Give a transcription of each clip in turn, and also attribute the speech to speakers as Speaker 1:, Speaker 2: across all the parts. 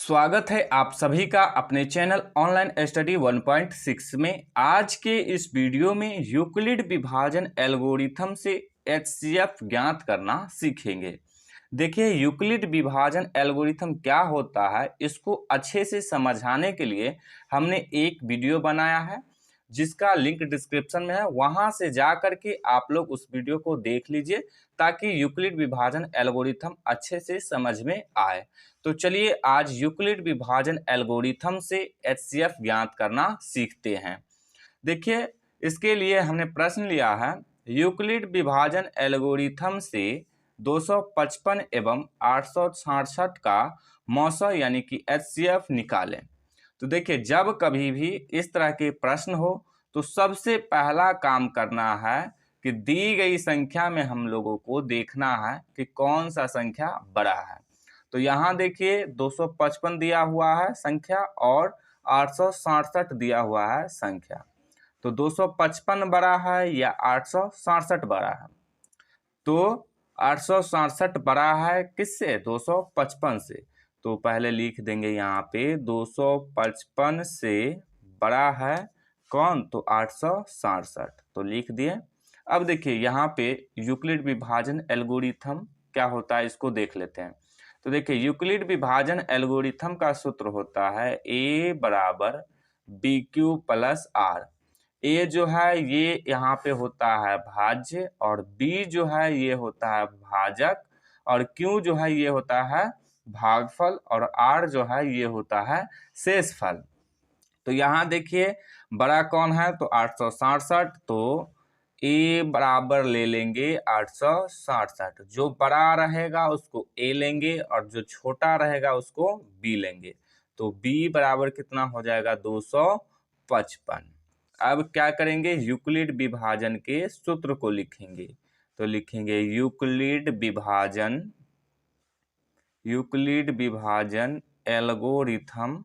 Speaker 1: स्वागत है आप सभी का अपने चैनल ऑनलाइन स्टडी 1.6 में। आज के इस वीडियो में यूक्लिड विभाजन एल्गोरिथम से एचसीएफ ज्ञात करना सीखेंगे। देखिए, यूक्लिड विभाजन एल्गोरिथम क्या होता है, इसको अच्छे से समझाने के लिए हमने एक वीडियो बनाया है जिसका लिंक डिस्क्रिप्शन में है। वहां से जा करके आप लोग उस वीडियो को देख लीजिए ताकि यूक्लिड विभाजन एल्गोरिथम अच्छे से समझ में आए। तो चलिए आज यूक्लिड विभाजन एल्गोरिथम से एचसीएफ ज्ञात करना सीखते हैं। देखिए, इसके लिए हमने प्रश्न लिया है, यूक्लिड विभाजन एल्गोरिथम से 255 एवं 866 का मौसा यानी कि एचसीएफ निकालें। तो देखिए, जब कभी भी इस तरह के प्रश्न हो तो सबसे पहला काम करना है कि दी गई संख्या में हम लोगों को देखना है कि कौन सा संख्या बड़ा है। तो यहाँ देखिए 255 दिया हुआ है संख्या और 867 दिया हुआ है संख्या। तो 255 बड़ा है या 867 बड़ा है? तो 867 बड़ा है किससे? 255 से। तो पहले लिख देंगे यहाँ पे 255 से बड़ा है कौन? तो 867। तो लिख दिए। अब देखिए यहाँ पे यूक्लिड विभाजन एल्गोरिथम क्या होता है इसको देख लेते हैं। तो देखिए, यूक्लिड विभाजन एल्गोरिथम का सूत्र होता है a बराबर बी क्यू प्लस आर। ए जो है ये यहाँ पे होता है भाज्य और बी जो है ये होता है भाजक और क्यू जो है ये होता है भागफल और आर जो है ये होता है शेषफल। तो यहाँ देखिए बड़ा कौन है? तो 867। तो ए बराबर ले लेंगे 867। जो बड़ा रहेगा उसको ए लेंगे और जो छोटा रहेगा उसको बी लेंगे। तो बी बराबर कितना हो जाएगा? 255। अब क्या करेंगे? यूक्लिड विभाजन के सूत्र को लिखेंगे। तो लिखेंगे यूक्लिड विभाजन एल्गोरिथम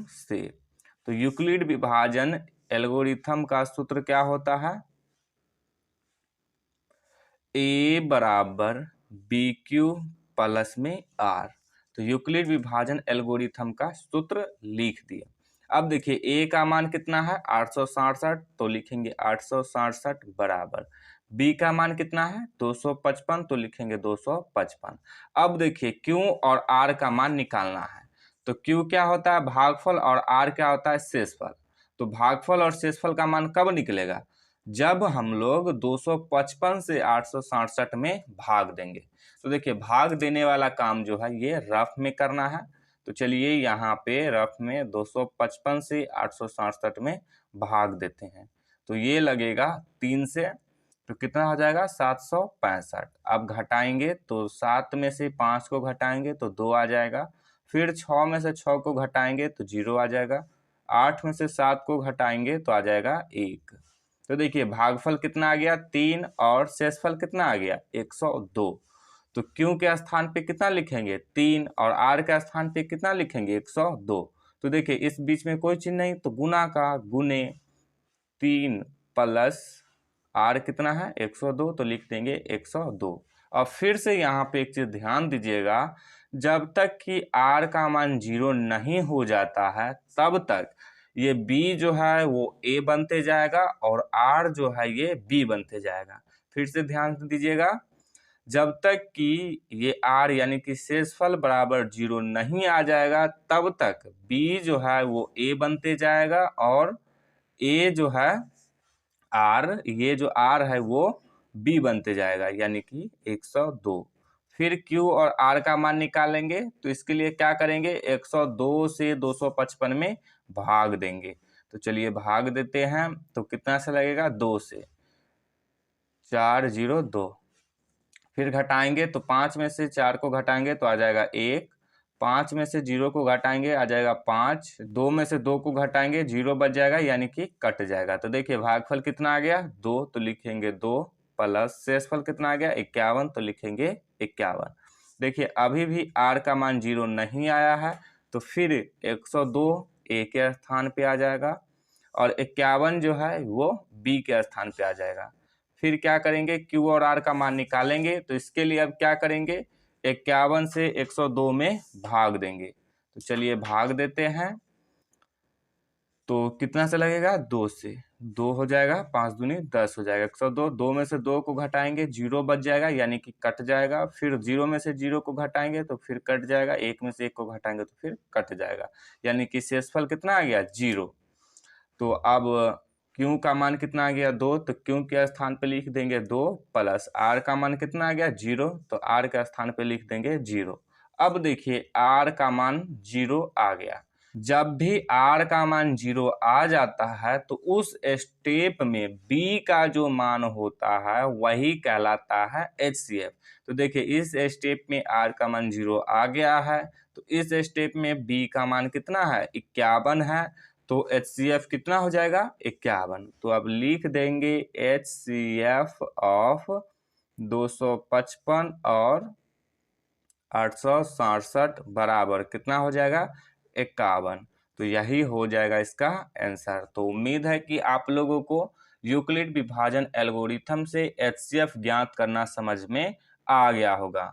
Speaker 1: से। तो यूक्लिड विभाजन एल्गोरिथम का सूत्र क्या होता है? ए बराबर बी क्यू प्लस में आर। तो यूक्लिड विभाजन एल्गोरिथम का सूत्र लिख दिए। अब देखिए ए का मान कितना है? 867। तो लिखेंगे 867 बराबर बी का मान कितना है? 255। तो लिखेंगे 255। अब देखिए क्यू और आर का मान निकालना है। तो क्यू क्या होता है? भागफल और आर क्या होता है? शेषफल। तो भागफल और शेषफल का मान कब निकलेगा? जब हम लोग 255 से 867 में भाग देंगे। तो देखिए भाग देने वाला काम जो है ये रफ में करना है। तो चलिए यहाँ पे रफ में 255 से 867 में भाग देते हैं। तो ये लगेगा 3 से। तो कितना हो जाएगा? 765। अब घटाएंगे तो 7 में से 5 को घटाएंगे तो 2 आ जाएगा। फिर 6 में से 6 को घटाएंगे तो 0 आ जाएगा। 8 में से 7 को घटाएंगे तो आ जाएगा 1। तो देखिए भागफल कितना आ गया? 3 और शेषफल कितना आ गया? 102। तो क्यू के स्थान पे कितना लिखेंगे? 3 और आर के स्थान पे कितना लिखेंगे? 102। तो देखिए इस बीच में कोई चिन्ह नहीं, तो गुना का गुने 3 प्लस आर कितना है? 102। तो लिख देंगे 102। और फिर से यहाँ पे एक चीज ध्यान दीजिएगा, जब तक कि आर का मान 0 नहीं हो जाता है तब तक ये b जो है वो a बनते जाएगा और r जो है ये b बनते जाएगा। फिर से ध्यान दीजिएगा, जब तक कि ये r यानी कि शेषफल बराबर 0 नहीं आ जाएगा तब तक b जो है वो a बनते जाएगा और a जो है r, ये जो r है वो b बनते जाएगा यानी कि 102। फिर q और r का मान निकालेंगे। तो इसके लिए क्या करेंगे? 102 से 255 में भाग देंगे। तो चलिए भाग देते हैं। तो कितना से लगेगा? 2 से। 402। फिर घटाएंगे तो 5 में से 4 को घटाएंगे तो आ जाएगा 1। 5 में से 0 को घटाएंगे आ जाएगा 5। 2 में से 2 को घटाएंगे 0 बच जाएगा यानी कि कट जाएगा। तो देखिए भागफल कितना आ गया? 2। तो लिखेंगे 2 प्लस शेषफल कितना आ गया? 51। तो लिखेंगे 51। देखिए अभी भी आर का मान 0 नहीं आया है तो फिर 102 ए के स्थान पे आ जाएगा और 51 जो है वो बी के स्थान पे आ जाएगा। फिर क्या करेंगे? क्यू और आर का मान निकालेंगे। तो इसके लिए अब क्या करेंगे? 51 से 102 में भाग देंगे। तो चलिए भाग देते हैं। तो कितना से लगेगा? 2 से। 2 हो जाएगा, 5 दूनी 10 हो जाएगा। 102, 2 में से 2 को घटाएंगे, 0 बच जाएगा यानी कि कट जाएगा। फिर 0 में से 0 को घटाएंगे तो फिर कट जाएगा। 1 में से 1 को घटाएंगे तो फिर कट जाएगा, यानी कि शेषफल कितना आ गया? 0। तो अब क्यू का मान कितना आ गया? 2। तो क्यू के स्थान पे लिख देंगे 2 प्लस आर का मान कितना आ गया? 0। तो आर के स्थान पे लिख देंगे 0। अब देखिए आर का मान 0 आ गया। जब भी आर का मान 0 आ जाता है तो उस स्टेप में बी का जो मान होता है वही कहलाता है एचसीएफ। तो देखिए इस स्टेप में आर का मान 0 आ गया है, तो इस स्टेप में बी का मान कितना है? 51 है। तो एचसीएफ कितना हो जाएगा? 51। तो अब लिख देंगे एचसीएफ ऑफ 255 और 867 बराबर कितना हो जाएगा? 51। तो यही हो जाएगा इसका आंसर। तो उम्मीद है कि आप लोगों को यूक्लिड विभाजन एल्गोरिथम से एचसीएफ ज्ञात करना समझ में आ गया होगा।